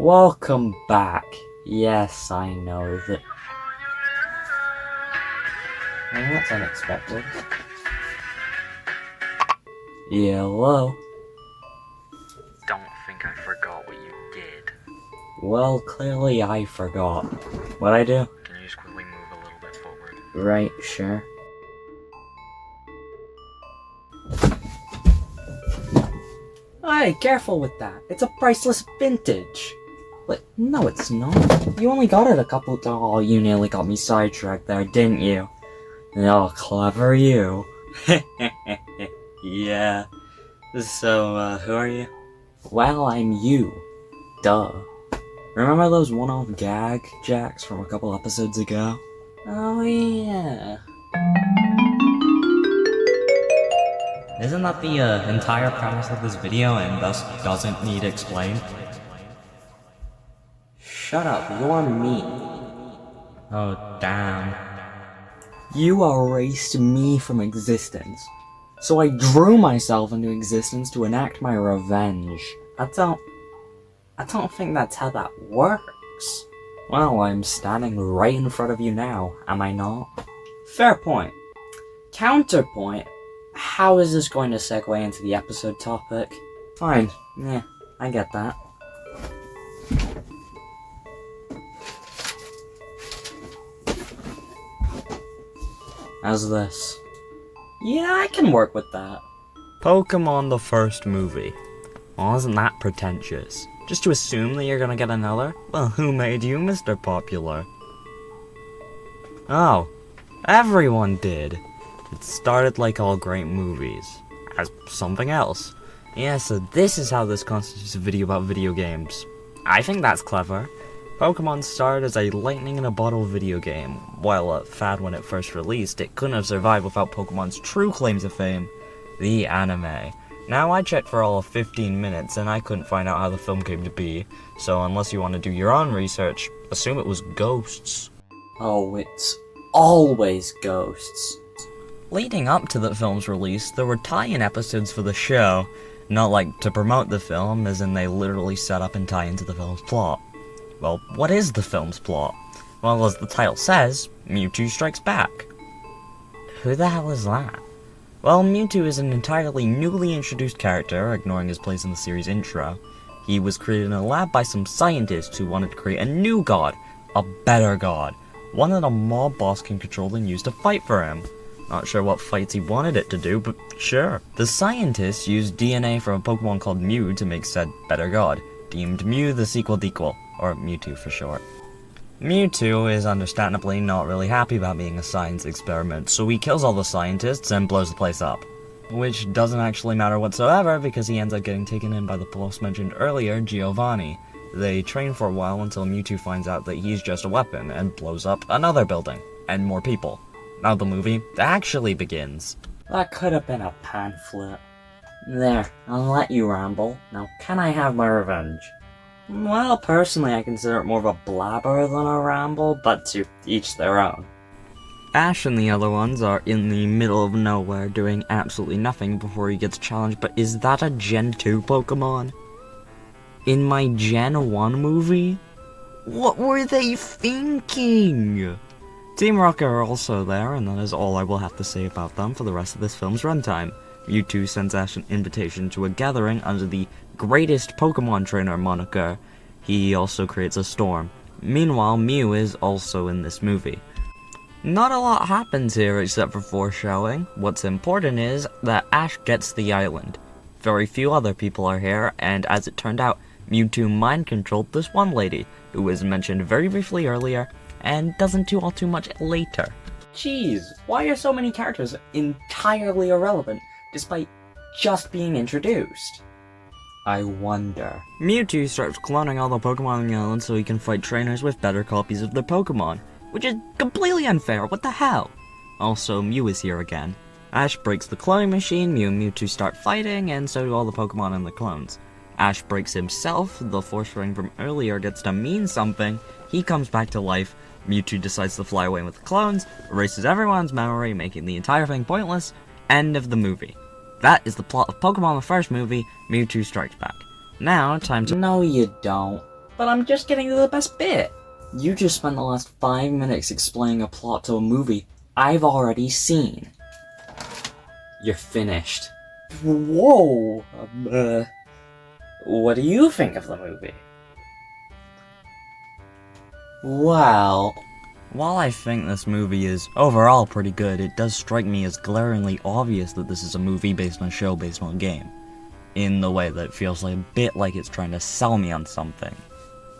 Welcome back. Yes, I know that. Well, that's unexpected. Hello? Don't think I forgot what you did. Well, clearly I forgot. What'd I do? Can you just quickly move a little bit forward? Right, sure. Hey, careful with that. It's a priceless vintage. But no, it's not. You only got it a couple. Oh, you nearly got me sidetracked there, didn't you? Oh, clever you. Yeah. So, who are you? Well, I'm you. Duh. Remember those one-off gag jacks from a couple episodes ago? Oh, yeah. Isn't that the entire premise of this video and thus doesn't need explained? Shut up, you're me. Oh, damn. You erased me from existence. So I drew myself into existence to enact my revenge. I don't think that's how that works. Well, I'm standing right in front of you now, am I not? Fair point. Counterpoint. How is this going to segue into the episode topic? Fine, yeah, I get that. How's this? Yeah, I can work with that. Pokemon the first movie. Well, isn't that pretentious? Just to assume that you're gonna get another? Well, who made you Mr. Popular? Oh, everyone did. It started like all great movies, as something else. Yeah, so this is how this constitutes a video about video games. I think that's clever. Pokemon started as a lightning-in-a-bottle video game. While a fad when it first released, it couldn't have survived without Pokemon's true claim to fame, the anime. Now, I checked for all of 15 minutes, and I couldn't find out how the film came to be, so unless you want to do your own research, assume it was ghosts. Oh, it's always ghosts. Leading up to the film's release, there were tie-in episodes for the show, not like to promote the film, as in they literally set up and tie into the film's plot. Well, what is the film's plot? Well, as the title says, Mewtwo strikes back. Who the hell is that? Well, Mewtwo is an entirely newly introduced character, ignoring his place in the series' intro. He was created in a lab by some scientists who wanted to create a new god, a better god, one that a mob boss can control and use to fight for him. Not sure what fights he wanted it to do, but sure. The scientists used DNA from a Pokemon called Mew to make said better god, deemed Mew the sequel-dequel, or Mewtwo for short. Mewtwo is understandably not really happy about being a science experiment, so he kills all the scientists and blows the place up. Which doesn't actually matter whatsoever because he ends up getting taken in by the boss mentioned earlier, Giovanni. They train for a while until Mewtwo finds out that he's just a weapon and blows up another building, and more people. Now the movie actually begins. That could have been a pamphlet. There, I'll let you ramble. Now can I have my revenge? Well, personally I consider it more of a blabber than a ramble, but to each their own. Ash and the other ones are in the middle of nowhere doing absolutely nothing before he gets challenged, but is that a Gen 2 Pokemon? In my Gen 1 movie? What were they thinking? Team Rocket are also there, and that is all I will have to say about them for the rest of this film's runtime. Mewtwo sends Ash an invitation to a gathering under the Greatest Pokemon Trainer moniker. He also creates a storm. Meanwhile, Mew is also in this movie. Not a lot happens here except for foreshadowing. What's important is that Ash gets the island. Very few other people are here, and as it turned out, Mewtwo mind-controlled this one lady, who was mentioned very briefly earlier, and doesn't do all too much later. Jeez, why are so many characters entirely irrelevant, despite just being introduced? I wonder. Mewtwo starts cloning all the Pokemon on the island so he can fight trainers with better copies of their Pokemon, which is completely unfair, what the hell? Also, Mew is here again. Ash breaks the cloning machine, Mew and Mewtwo start fighting, and so do all the Pokemon and the clones. Ash breaks himself, the Force Ring from earlier gets to mean something, he comes back to life, Mewtwo decides to fly away with the clones, erases everyone's memory, making the entire thing pointless, end of the movie. That is the plot of Pokemon the first movie, Mewtwo Strikes Back. Now, time to— No you don't. But I'm just getting to the best bit. You just spent the last 5 minutes explaining a plot to a movie I've already seen. You're finished. Whoa! What do you think of the movie? Well, while I think this movie is overall pretty good, it does strike me as glaringly obvious that this is a movie based on a show based on a game. In the way that it feels like a bit like it's trying to sell me on something.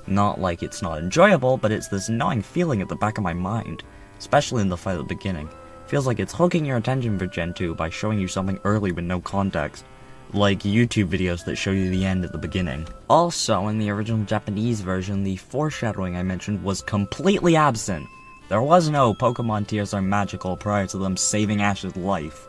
Not like it's not enjoyable, but it's this gnawing feeling at the back of my mind, especially in the fight at the beginning. Feels like it's hooking your attention for Gen 2 by showing you something early with no context, like YouTube videos that show you the end at the beginning. Also, in the original Japanese version, the foreshadowing I mentioned was completely absent. There was no Pokemon tears are magical prior to them saving Ash's life.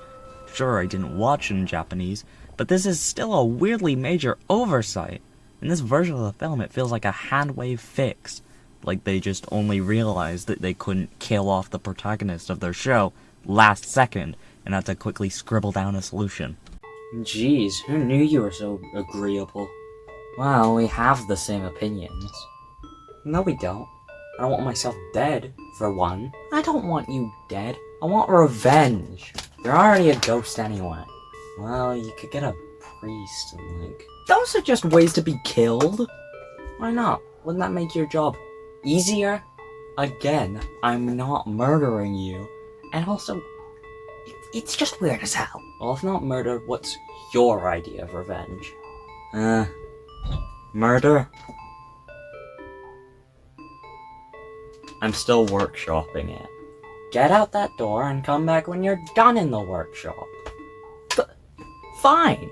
Sure, I didn't watch it in Japanese, but this is still a weirdly major oversight. In this version of the film, it feels like a hand-wave fix. Like they just only realized that they couldn't kill off the protagonist of their show last second, and had to quickly scribble down a solution. Jeez, who knew you were so agreeable? Well, we have the same opinions. No, we don't. I don't want myself dead, for one. I don't want you dead. I want revenge. You're already a ghost anyway. Well, you could get a priest and, like... Those are just ways to be killed. Why not? Wouldn't that make your job easier? Again, I'm not murdering you. And also, it's just weird as hell. Well, if not murder, what's your idea of revenge? Murder? I'm still workshopping it. Get out that door and come back when you're done in the workshop. Fine.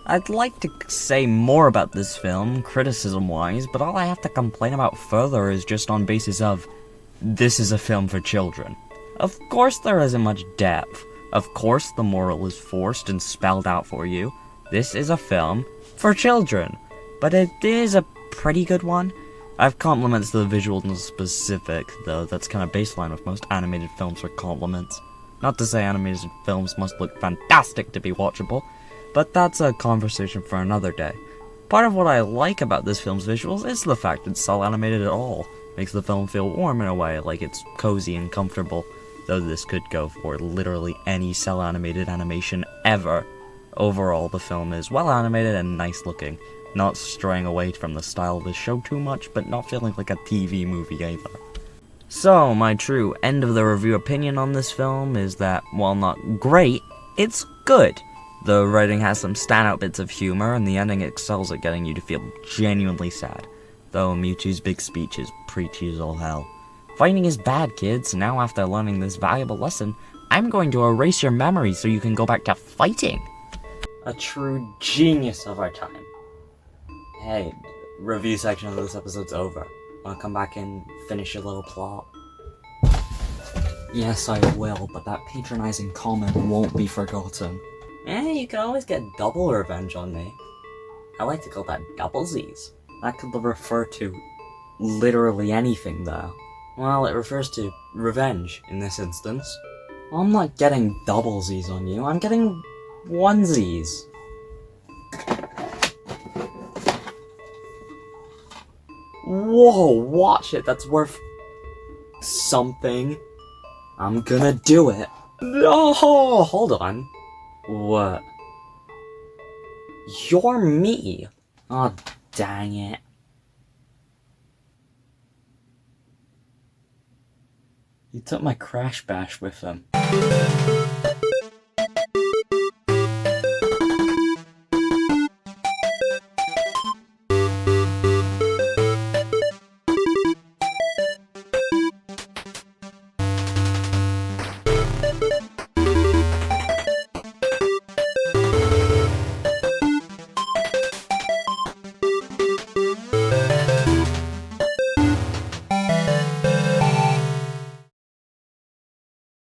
I'd like to say more about this film, criticism-wise, but all I have to complain about further is just on basis of, this is a film for children. Of course there isn't much depth. Of course the moral is forced and spelled out for you. This is a film for children. But it is a pretty good one. I have compliments to the visuals in specific, though that's kind of baseline with most animated films for compliments. Not to say animated films must look fantastic to be watchable, but that's a conversation for another day. Part of what I like about this film's visuals is the fact it's cel animated at all. Makes the film feel warm in a way, like it's cozy and comfortable, though this could go for literally any cel animated animation ever. Overall, the film is well animated and nice looking, not straying away from the style of the show too much, but not feeling like a TV movie either. So, my true end of the review opinion on this film is that, while not great, it's good. The writing has some standout bits of humor, and the ending excels at getting you to feel genuinely sad. Though Mewtwo's big speech is preachy as all hell. Fighting is bad, kids. Now after learning this valuable lesson, I'm going to erase your memory so you can go back to fighting. A true genius of our time. Hey, review section of this episode's over. Wanna come back and finish your little plot? Yes, I will, but that patronizing comment won't be forgotten. You can always get double revenge on me. I like to call that doublesies. That could refer to literally anything, though. Well, it refers to revenge, in this instance. I'm not getting doublesies on you, I'm getting onesies. Whoa, watch it, that's worth something. I'm gonna do it. Oh, hold on. What? You're me. Oh, dang it. He took my Crash Bash with him.